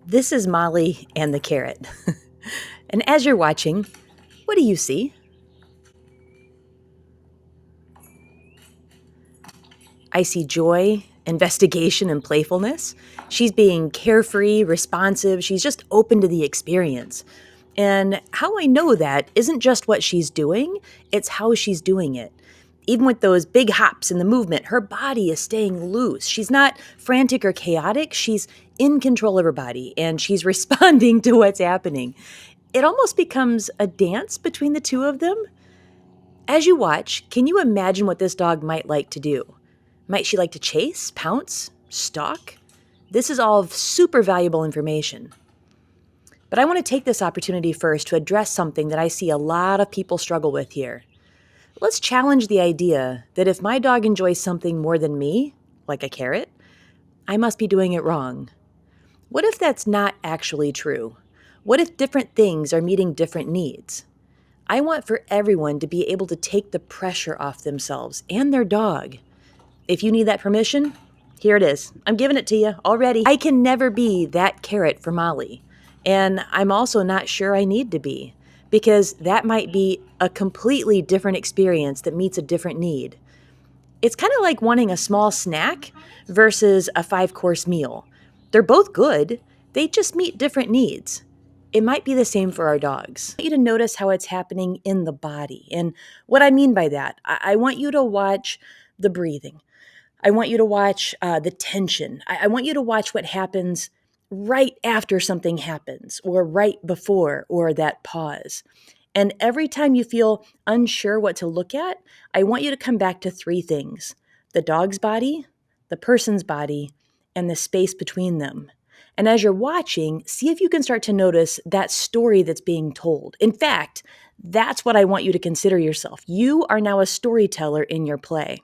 This is Molly and the carrot. And as you're watching, what do you see? I see joy, investigation, and playfulness. She's being carefree, responsive. She's just open to the experience. And how I know that isn't just what she's doing, it's how she's doing it. Even with those big hops in the movement, her body is staying loose. She's not frantic or chaotic. She's in control of her body and she's responding to what's happening. It almost becomes a dance between the two of them. As you watch, can you imagine what this dog might like to do? Might she like to chase, pounce, stalk? This is all super valuable information. But I want to take this opportunity first to address something that I see a lot of people struggle with here. Let's challenge the idea that if my dog enjoys something more than me, like a carrot, I must be doing it wrong. What if that's not actually true? What if different things are meeting different needs? I want for everyone to be able to take the pressure off themselves and their dog. If you need that permission, here it is. I'm giving it to you already. I can never be that carrot for Molly. And I'm also not sure I need to be, because that might be a completely different experience that meets a different need. It's kind of like wanting a small snack versus a 5-course meal. They're both good, they just meet different needs. It might be the same for our dogs. I want you to notice how it's happening in the body. And what I mean by that, I want you to watch the breathing. I want you to watch the tension. I want you to watch what happens right after something happens, or right before, or that pause. And every time you feel unsure what to look at, I want you to come back to 3 things: the dog's body, the person's body, and the space between them. And as you're watching, see if you can start to notice that story that's being told. In fact, that's what I want you to consider yourself. You are now a storyteller in your play.